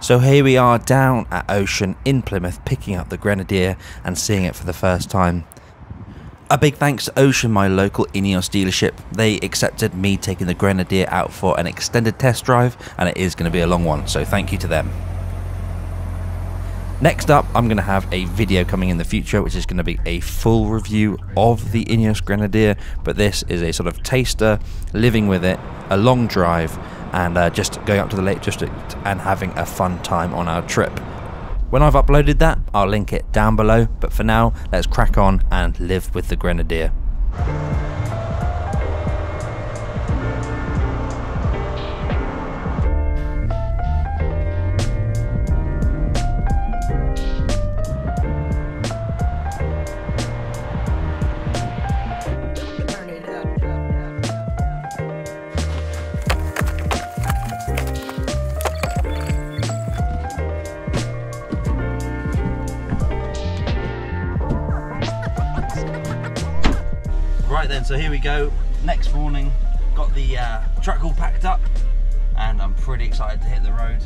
So here we are down at Ocean in Plymouth, picking up the Grenadier and seeing it for the first time. A big thanks to Ocean, my local Ineos dealership. They accepted me taking the Grenadier out for an extended test drive, and it is going to be a long one, so thank you to them. Next up, I'm going to have a video coming in the future, which is going to be a full review of the Ineos Grenadier, but this is a sort of taster, living with it, a long drive, and just going up to the Lake District and having a fun time on our trip. When I've uploaded that, I'll link it down below, but for now, let's crack on and live with the Grenadier. Right then, so here we go. Next morning, got the truck all packed up, and I'm pretty excited to hit the road.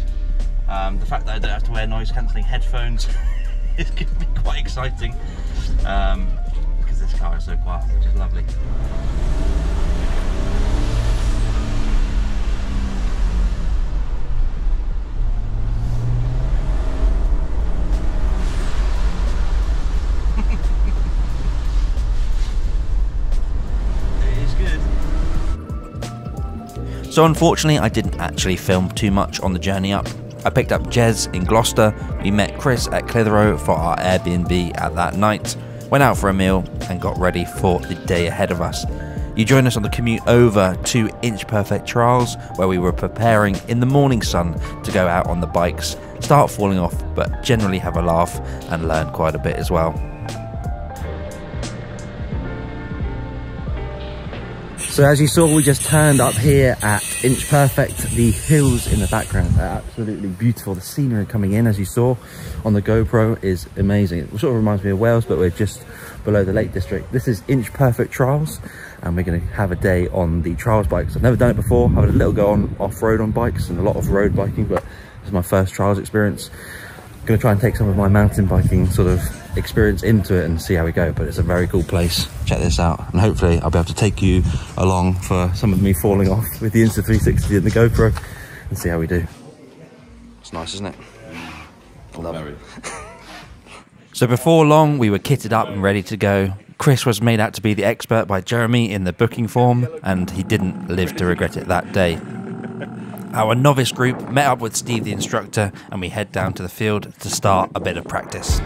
The fact that I don't have to wear noise cancelling headphones is going to be quite exciting, because this car is so quiet, which is lovely. So unfortunately, I didn't actually film too much on the journey up. I picked up Jez in Gloucester, we met Chris at Clitheroe for our Airbnb at that night, went out for a meal and got ready for the day ahead of us. You joined us on the commute over to Inch Perfect Trials, where we were preparing in the morning sun to go out on the bikes, start falling off, but generally have a laugh and learn quite a bit as well. So as you saw, we just turned up here at Inch Perfect. The hills in the background are absolutely beautiful. The scenery coming in, as you saw on the GoPro, is amazing. It sort of reminds me of Wales, but we're just below the Lake District. This is Inch Perfect Trials, and we're going to have a day on the Trials bikes. I've never done it before. I've had a little go on off-road on bikes and a lot of road biking, but this is my first Trials experience. I'm going to try and take some of my mountain biking sort of experience into it and see how we go, but it's a very cool place. Check this out, and hopefully I'll be able to take you along for some of me falling off with the Insta360 and the GoPro and see how we do. It's nice, isn't it? I love it. So before long, we were kitted up and ready to go. Chris was made out to be the expert by Jeremy in the booking form, and he didn't live to regret it that day. Our novice group met up with Steve the instructor, and we head down to the field to start a bit of practice.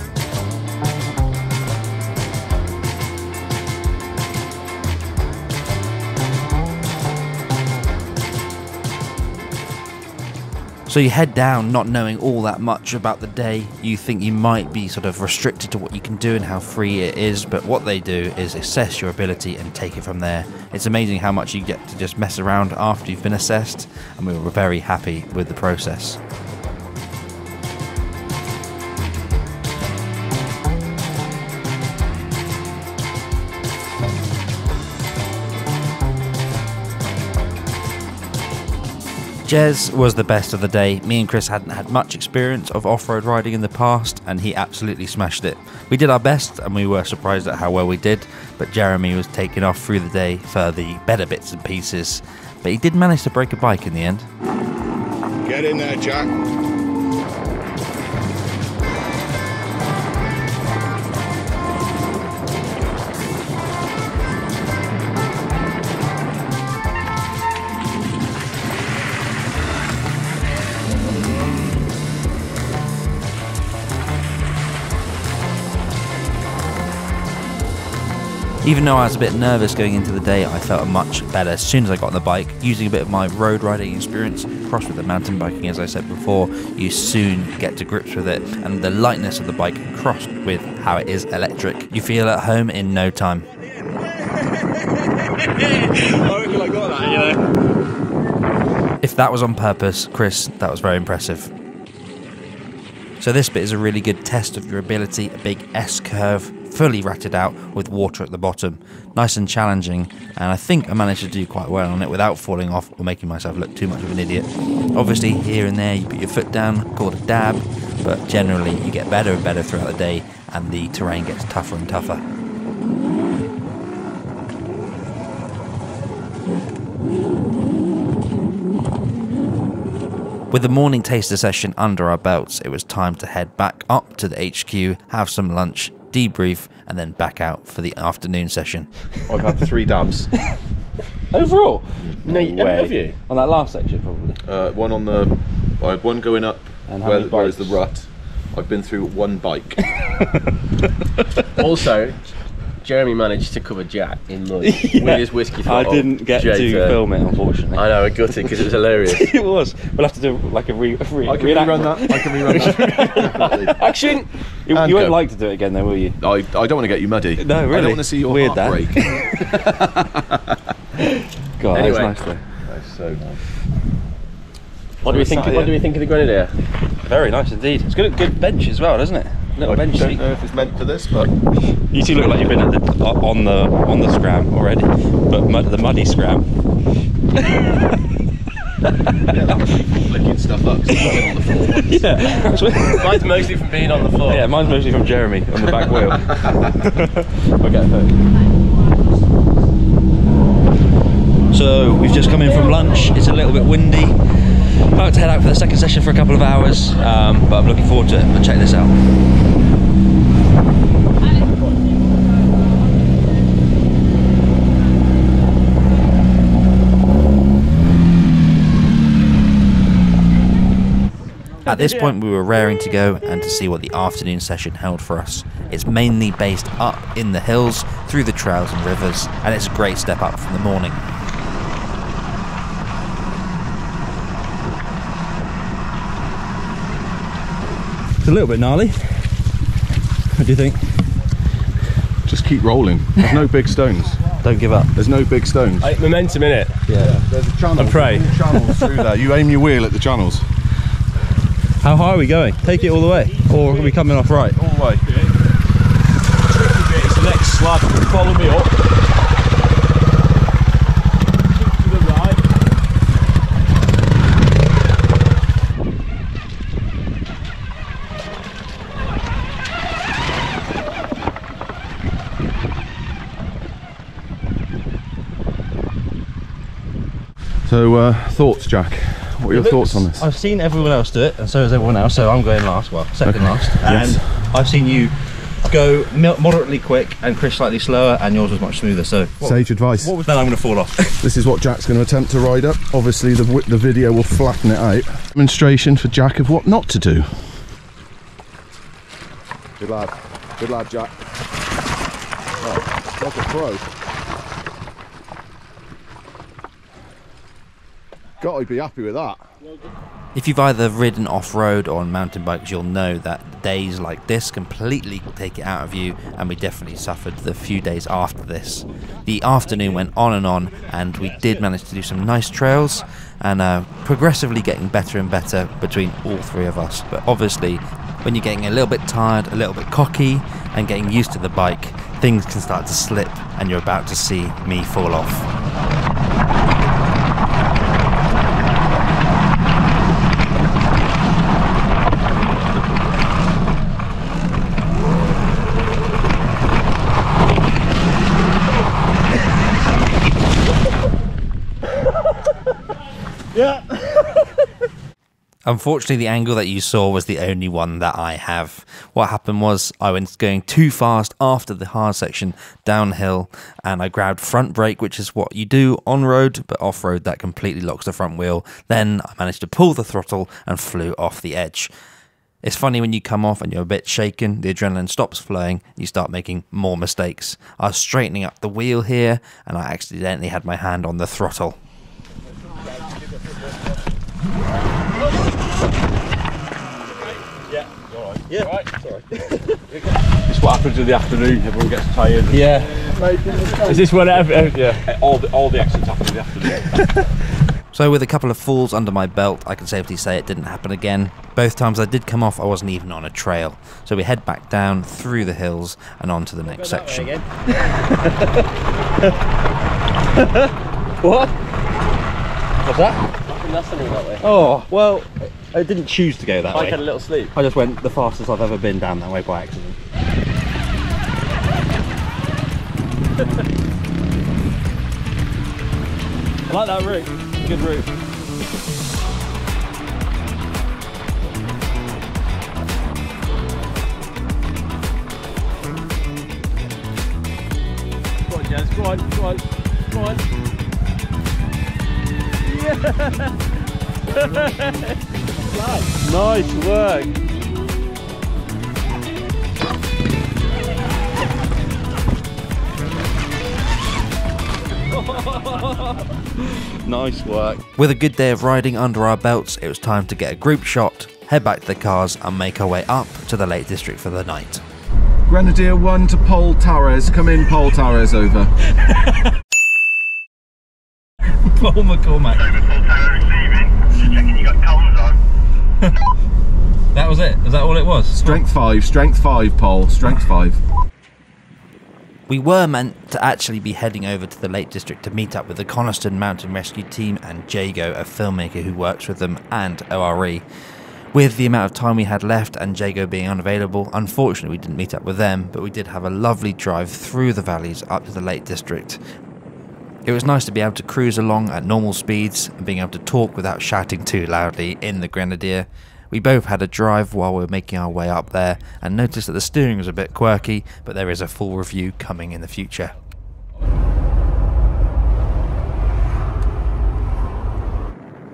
So you head down not knowing all that much about the day. You think you might be sort of restricted to what you can do and how free it is, but what they do is assess your ability and take it from there. It's amazing how much you get to just mess around after you've been assessed, and we were very happy with the process. Jez was the best of the day. Me and Chris hadn't had much experience of off-road riding in the past, and he absolutely smashed it. We did our best, and we were surprised at how well we did, but Jeremy was taking off through the day for the better bits and pieces. But he did manage to break a bike in the end. Get in there, Jack. Even though I was a bit nervous going into the day, I felt much better as soon as I got on the bike. Using a bit of my road riding experience, crossed with the mountain biking, as I said before, you soon get to grips with it, and the lightness of the bike crossed with how it is electric. You feel at home in no time. I reckon I got that, you know. If that was on purpose, Chris, that was very impressive. So this bit is a really good test of your ability, a big S-curve, fully ratted out with water at the bottom. Nice and challenging, and I think I managed to do quite well on it without falling off or making myself look too much of an idiot. Obviously, here and there you put your foot down, call it a dab, but generally you get better and better throughout the day and the terrain gets tougher and tougher. With the morning taster session under our belts, it was time to head back up to the HQ, have some lunch, debrief, and then back out for the afternoon session. I've had 3 dabs. Overall? No, have you? On that last section, probably. One on the... I had one going up And where is the rut. I've been through 1 bike. Also, Jeremy managed to cover Jack in mud with his whiskey throttle. I didn't get to film it, unfortunately. I know, I gutted because it was hilarious. It was. We'll have to do like a I can rerun that. I can rerun that. Action! You won't like to do it again, though, will you? I don't want to get you muddy. No, really. I don't want to see your Weird, heart break. God, Anyway. that was nice though. That's so nice. What do we think? What do we think of the Grenadier? Very nice indeed. It's got a good bench as well, doesn't it? Little I bench don't seat. know if it's meant for this, but You two look like you've been at the, on the scram already, but the muddy scram. yeah, that was me flicking stuff up 'cause it's been on the floor. Yeah. Mine's mostly from being on the floor. Yeah, mine's mostly from Jeremy on the back wheel. Okay. So we've just come in from lunch. It's a little bit windy. About to head out for the second session for a couple of hours, but I'm looking forward to it. But check this out. At this point we were raring to go and to see what the afternoon session held for us. It's mainly based up in the hills, through the trails and rivers, and it's a great step up from the morning. It's a little bit gnarly. What do you think? Just keep rolling. There's no big stones. Don't give up. There's no big stones. Momentum in it. Yeah. There's a channel. And pray. Channels through there. You aim your wheel at the channels. How high are we going? Take it all the way? Or are we coming off right? All the way. Tricky bit is the next slab. Follow me up. To the right. So, thoughts, Jack? What are your thoughts on this? I've seen everyone else do it, and so has everyone else, so I'm going last, well, second last. Yes. And I've seen you go moderately quick and Chris slightly slower, and yours was much smoother, so... Sage advice. What was that? I'm going to fall off. This is what Jack's going to attempt to ride up. Obviously, the video will flatten it out. Demonstration for Jack of what not to do. Good lad. Good lad, Jack. Oh, like a pro. Got to be happy with that. If you've either ridden off-road or on mountain bikes, you'll know that days like this completely take it out of you, and we definitely suffered the few days after this. The afternoon went on, and we did manage to do some nice trails, and progressively getting better and better between all 3 of us. But obviously, when you're getting a little bit tired, a little bit cocky, and getting used to the bike, things can start to slip, and you're about to see me fall off. Yeah. Unfortunately, the angle that you saw was the only one that I have. What happened was I went going too fast after the hard section downhill, and I grabbed front brake, which is what you do on road, but off road that completely locks the front wheel. Then I managed to pull the throttle and flew off the edge. It's funny when you come off and you're a bit shaken, the adrenaline stops flowing, you start making more mistakes. I was straightening up the wheel here, and I accidentally had my hand on the throttle. Yeah, right. Sorry. It's what happens in the afternoon. Everyone gets tired. Yeah. Is this what? Yeah. All the exits happen in the afternoon. So with a couple of falls under my belt, I can safely say it didn't happen again. Both times I did come off, I wasn't even on a trail. So we head back down through the hills and on to the next section. What? What's that? the afternoon that way. Oh, well, I didn't choose to go that way. I had a little sleep. I just went the fastest I've ever been down that way by accident. I like that route. Good route. Go on, Jazz. Go on, go on, go on. Yeah! Nice work. Nice work. With a good day of riding under our belts, it was time to get a group shot, head back to the cars and make our way up to the Lake District for the night. Grenadier 1 to Pol Torres. Come in, Pol Torres, over. Paul McCormack. Over full tower receiving. Just checking you got comms on. That was it? Is that all it was? Strength 5, Pol. Strength 5. We were meant to actually be heading over to the Lake District to meet up with the Coniston Mountain Rescue Team and Jago, a filmmaker who works with them, and ORE. With the amount of time we had left and Jago being unavailable, unfortunately we didn't meet up with them, but we did have a lovely drive through the valleys up to the Lake District. It was nice to be able to cruise along at normal speeds and being able to talk without shouting too loudly in the Grenadier. We both had a drive while we were making our way up there and noticed that the steering was a bit quirky, but there is a full review coming in the future.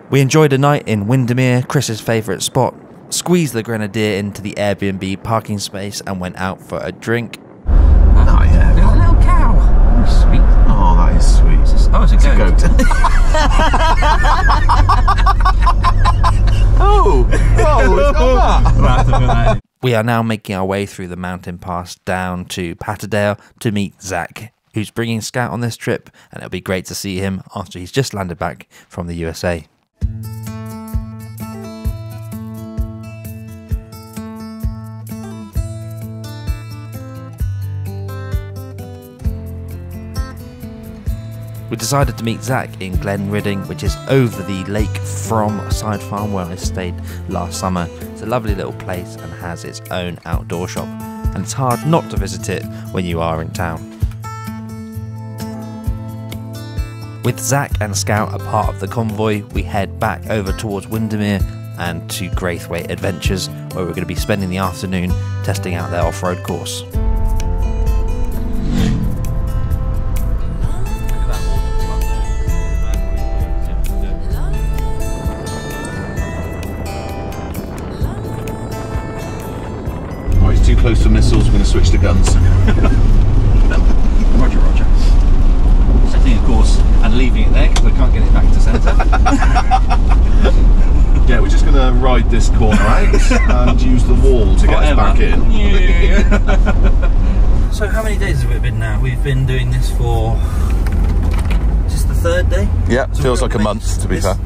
We enjoyed a night in Windermere, Chris's favourite spot, squeezed the Grenadier into the Airbnb parking space and went out for a drink. Oh, yeah. Look at that little cow. Oh, sweet. Oh, that is sweet. Oh, it's a goat. Oh, it's not that. We are now making our way through the mountain pass down to Patterdale to meet Zach, who's bringing Scout on this trip, and it'll be great to see him after he's just landed back from the USA. We decided to meet Zach in Glen Ridding, which is over the lake from Side Farm where I stayed last summer. It's a lovely little place and has its own outdoor shop, and it's hard not to visit it when you are in town. With Zach and Scout a part of the convoy, we head back over towards Windermere and to Graythwaite Adventures, where we're going to be spending the afternoon testing out their off-road course. Too close to missiles, we're going to switch to guns. Roger, roger. Setting a course and leaving it there because I can't get it back to centre. Yeah, we're just going to ride this corner out and use the wall to get us back in. Yeah. So how many days have it been now? We've been doing this for... Is this the third day? Yeah, So feels we're like a month to be fair.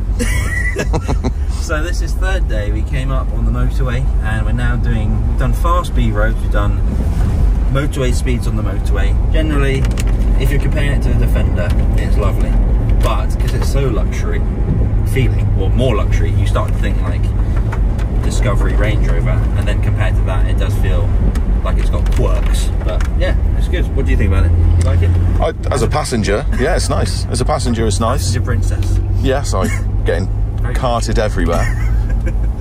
So this is third day. We came up on the motorway and we're now we've done fast B roads, we've done motorway speeds on the motorway. Generally, if you're comparing it to the Defender, it's lovely. But because it's so luxury feeling, or more luxury, you start to think like Discovery Range Rover, and then compared to that, it does feel like it's got quirks. But yeah, it's good. What do you think about it? You like it? As a passenger, yeah, it's nice. As a passenger, it's nice. Passenger princess. Yes, I'm getting carted everywhere.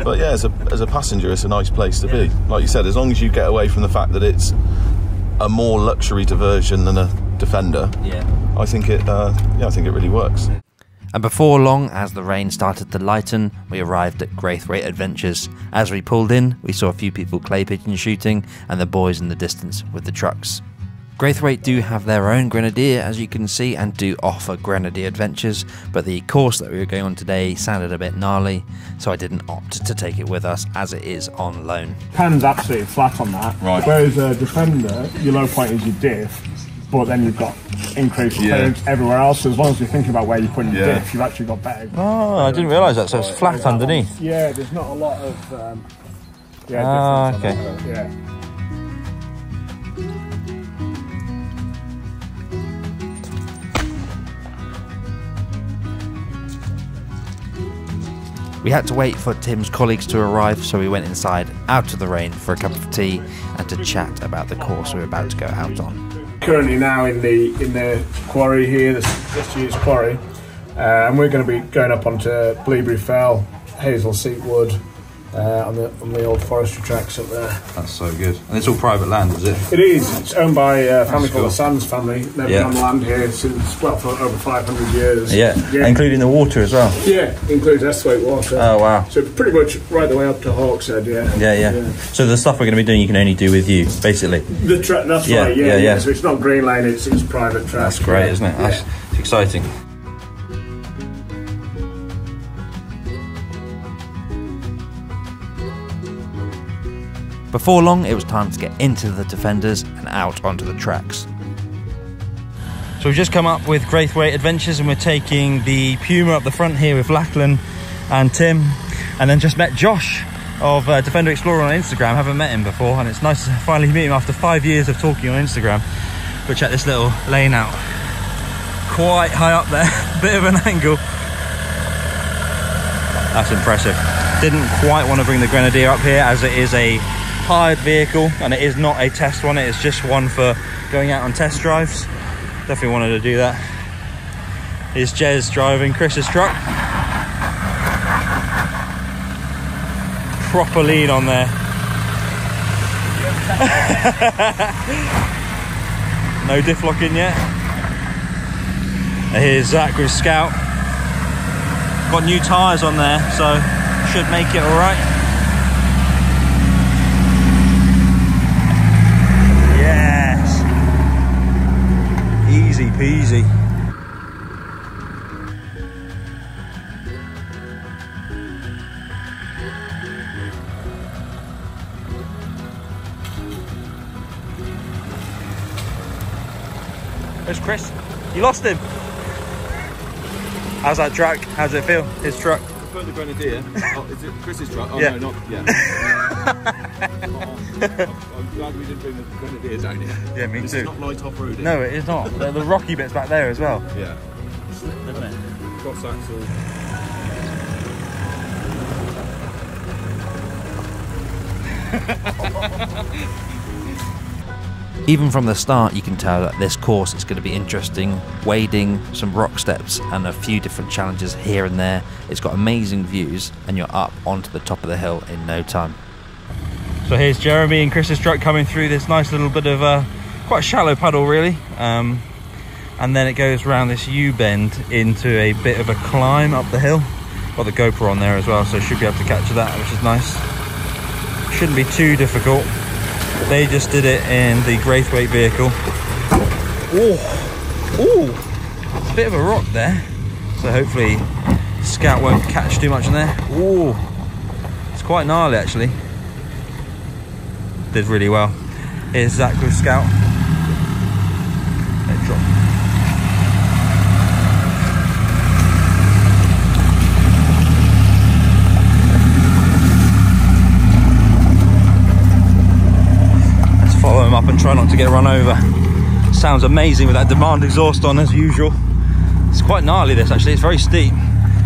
But yeah, as a passenger, it's a nice place to be. Like you said, as long as you get away from the fact that it's a more luxury diversion than a Defender, Yeah. I think it really works. And before long, as the rain started to lighten, we arrived at Graythwaite Adventures. As we pulled in, we saw a few people clay pigeon shooting and the boys in the distance with the trucks. Graythwaite do have their own Grenadier, as you can see, and do offer Grenadier adventures, but the course that we were going on today sounded a bit gnarly, so I didn't opt to take it with us as it is on loan. Pan's absolutely flat on that. Right. Whereas a Defender, your low point is your diff, but then you've got increased clearance everywhere else. So as long as you're thinking about where you're putting your diff, you've actually got better. Oh, I didn't realise that. So it's flat underneath. Yeah, there's not a lot of difference on okay. it, yeah. We had to wait for Tim's colleagues to arrive, so we went inside, out of the rain, for a cup of tea and to chat about the course we were about to go out on. Currently now in the quarry here, this year's quarry, and we're going to be going up onto Bleabury Fell, Hazel Seat Wood, on the old forestry tracks up there. That's so good. And it's all private land, is it? It is. It's owned by a family called the Sands family. They've been on land here since, well, for over 500 years. Yeah, including the water as well. Yeah, includes Graythwaite water. Oh, wow. So pretty much right the way up to Hawkshead, Yeah. So the stuff we're going to be doing, you can only do with you, basically. That's right, yeah. So it's not green lane, it's private track. That's great, isn't it? That's exciting. Before long, it was time to get into the defenders and out onto the tracks. So we've just come up with Graythwaite Adventures and we're taking the Puma up the front here with Lachlan and Tim, and then just met Josh of Defender Explorer on Instagram. Haven't met him before, and it's nice to finally meet him after 5 years of talking on Instagram. But check this little lane out. Quite high up there, bit of an angle. That's impressive. Didn't quite want to bring the Grenadier up here as it is a hired vehicle and it is not a test one, it is just one for going out on test drives. Definitely wanted to do that. Here's Jez driving Chris's truck. Proper lead on there. No diff locking yet. Here's Zach with Scout. Got new tyres on there, so should make it alright. Easy peasy. There's Chris. You lost him. How's that track? How's it feel? His truck. I prefer the Grenadier. Oh, is it Chris's truck? Oh yeah. No, not yet. I'm glad we didn't bring the Grenadier down here. Yeah, me This too. is not light off-roading. No, it is not. The rocky bits back there as well. Yeah. Isn't it? Cross axle. Even from the start, you can tell that this course is going to be interesting. Wading, some rock steps, and a few different challenges here and there. It's got amazing views, and you're up onto the top of the hill in no time. So here's Jeremy and Chris's truck coming through this nice little bit of quite a shallow puddle, really. And then it goes around this U-bend into a bit of a climb up the hill. Got the GoPro on there as well, so should be able to capture that, which is nice. Shouldn't be too difficult. They just did it in the Graythwaite vehicle. Oh, it's a bit of a rock there, so hopefully Scout won't catch too much in there. Oh, it's quite gnarly actually. Did really well. Here's Zach with Scout. Let it drop. Follow him up and try not to get run over. Sounds amazing with that demand exhaust on as usual. It's quite gnarly this actually, it's very steep.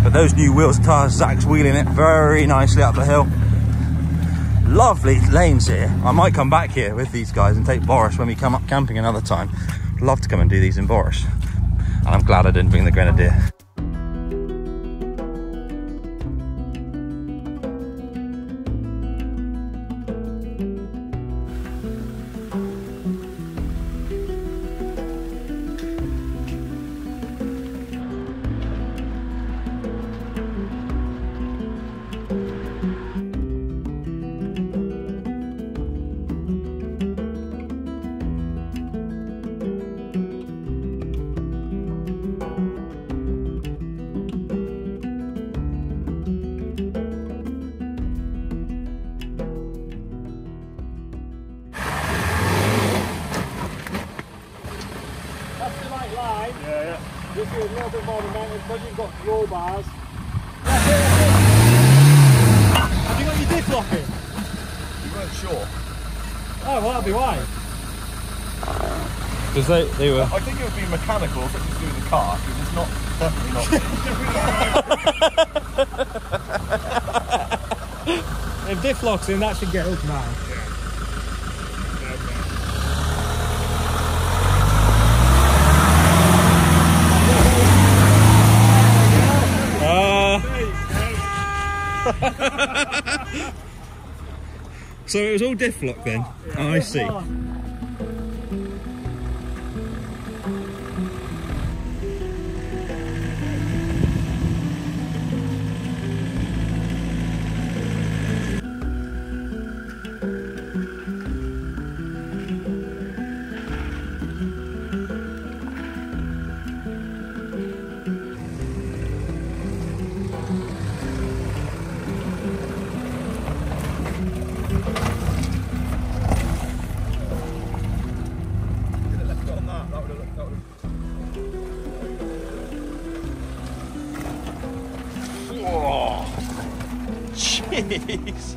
But those new wheels and tyres, Zach's wheeling it very nicely up the hill. Lovely lanes here. I might come back here with these guys and take Boris when we come up camping another time. Love to come and do these in Boris. And I'm glad I didn't bring the Grenadier. This is a little bit more momentum because you've got roll bars. Have you got your diff locking? You weren't sure. Oh, well, that'll be why. Because they were... I think it would be mechanical, something to do with the car, because it's not, definitely not. If diff locks in, that should get up now. So it was all diff lock then? Oh, I see. Jeez.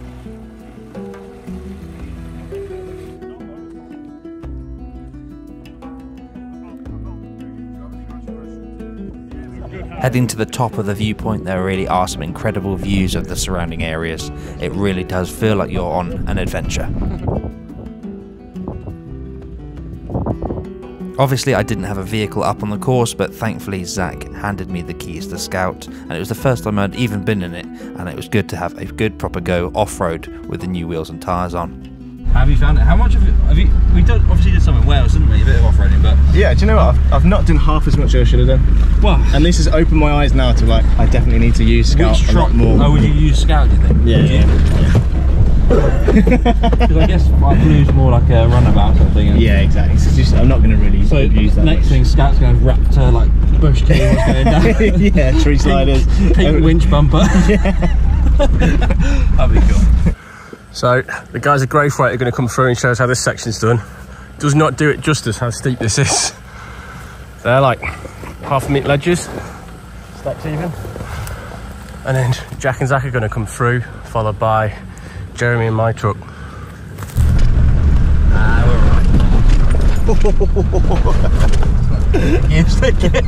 Heading to the top of the viewpoint, there really are some incredible views of the surrounding areas. It really does feel like you're on an adventure. Obviously I didn't have a vehicle up on the course, but thankfully Zach handed me the keys to Scout, and it was the first time I'd even been in it, and it was good to have a good proper go off-road with the new wheels and tyres on. How have you found it? How much have you we obviously did some in Wales, didn't we? A bit of off-roading, but... Yeah, do you know what? I've not done half as much as I should have done. Well... And this has opened my eyes now to, like, I definitely need to use Scout a lot more. Oh, would you use Scout, do you think? Yeah. Because I guess like Blue's more like a runabout sort of thing. Yeah, exactly. So just, I'm not going to really use that next much. thing, Scout's going to Raptor, like bush cables going down. Yeah, tree sliders. Pink winch bumper. Yeah. That'd be cool. So the guys at Graythwaite are going to come through and show us how this section's done. Does not do it justice how steep this is. They're like half a metre ledges, stacked even. And then Jack and Zach are going to come through, followed by Jeremy and my truck. We're alright. You stick it.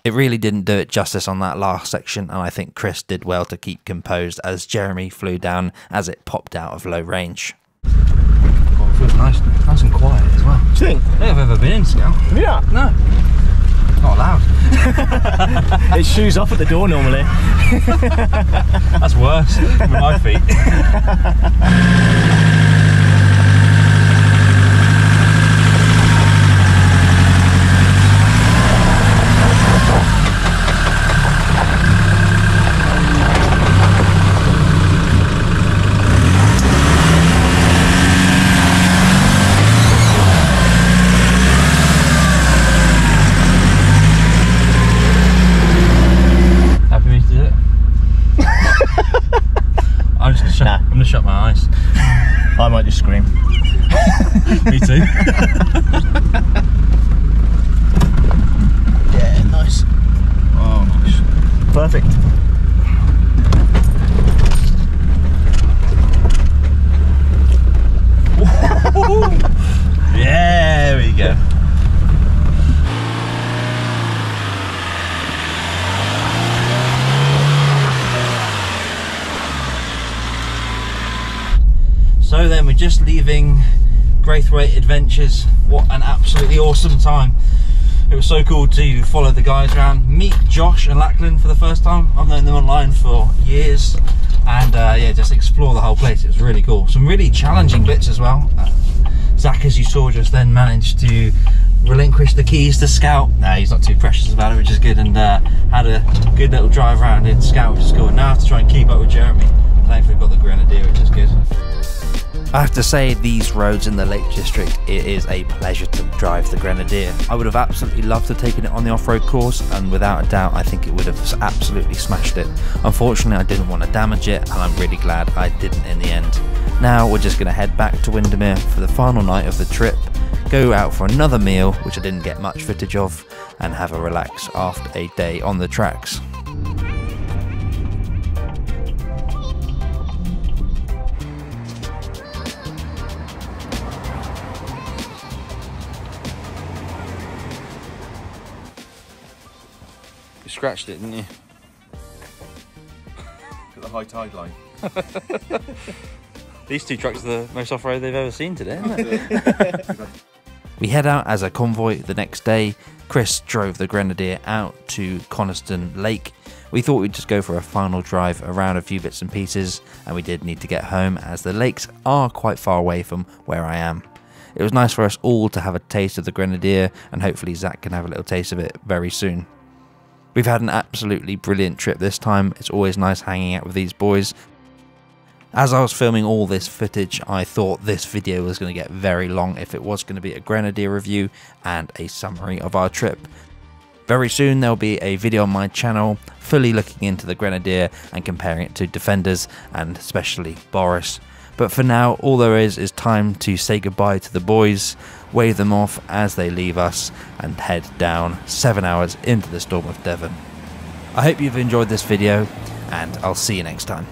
It really didn't do it justice on that last section, and I think Chris did well to keep composed as Jeremy flew down as it popped out of low range. Oh, it feels nice and quiet as well. Do you think? I don't think I've ever been in Scout. Yeah. No. Not allowed. It shoes off at the door normally. That's worse with my feet. I'm gonna shut my eyes. I might just scream. Me too. Yeah, nice. Oh, nice. Perfect. Yeah, there we go. So then we're just leaving Graythwaite Adventures. What an absolutely awesome time. It was so cool to follow the guys around, meet Josh and Lachlan for the first time. I've known them online for years, and yeah, just explore the whole place. It was really cool. Some really challenging bits as well. Zach, as you saw just then, managed to relinquish the keys to Scout. No, he's not too precious about it, which is good, and had a good little drive around in Scout, which is cool. Now I have to try and keep up with Jeremy. Thankfully we've got the Grenadier, which is good. I have to say, these roads in the Lake District, it is a pleasure to drive the Grenadier. I would have absolutely loved to have taken it on the off-road course, and without a doubt I think it would have absolutely smashed it. Unfortunately I didn't want to damage it, and I'm really glad I didn't in the end. Now we're just going to head back to Windermere for the final night of the trip, go out for another meal, which I didn't get much footage of, and have a relax after a day on the tracks. You scratched it, didn't you? At the high tide line. These two trucks are the most off-road they've ever seen today, isn't it? We head out as a convoy the next day. Chris drove the Grenadier out to Coniston Lake. We thought we'd just go for a final drive around a few bits and pieces, and we did need to get home as the lakes are quite far away from where I am. It was nice for us all to have a taste of the Grenadier, and hopefully Zach can have a little taste of it very soon. We've had an absolutely brilliant trip this time. It's always nice hanging out with these boys. As I was filming all this footage, I thought this video was going to get very long if it was going to be a Grenadier review and a summary of our trip. Very soon there'll be a video on my channel fully looking into the Grenadier and comparing it to Defenders, and especially Boris. But for now, all there is time to say goodbye to the boys, wave them off as they leave us, and head down 7 hours into the storm of Devon. I hope you've enjoyed this video, and I'll see you next time.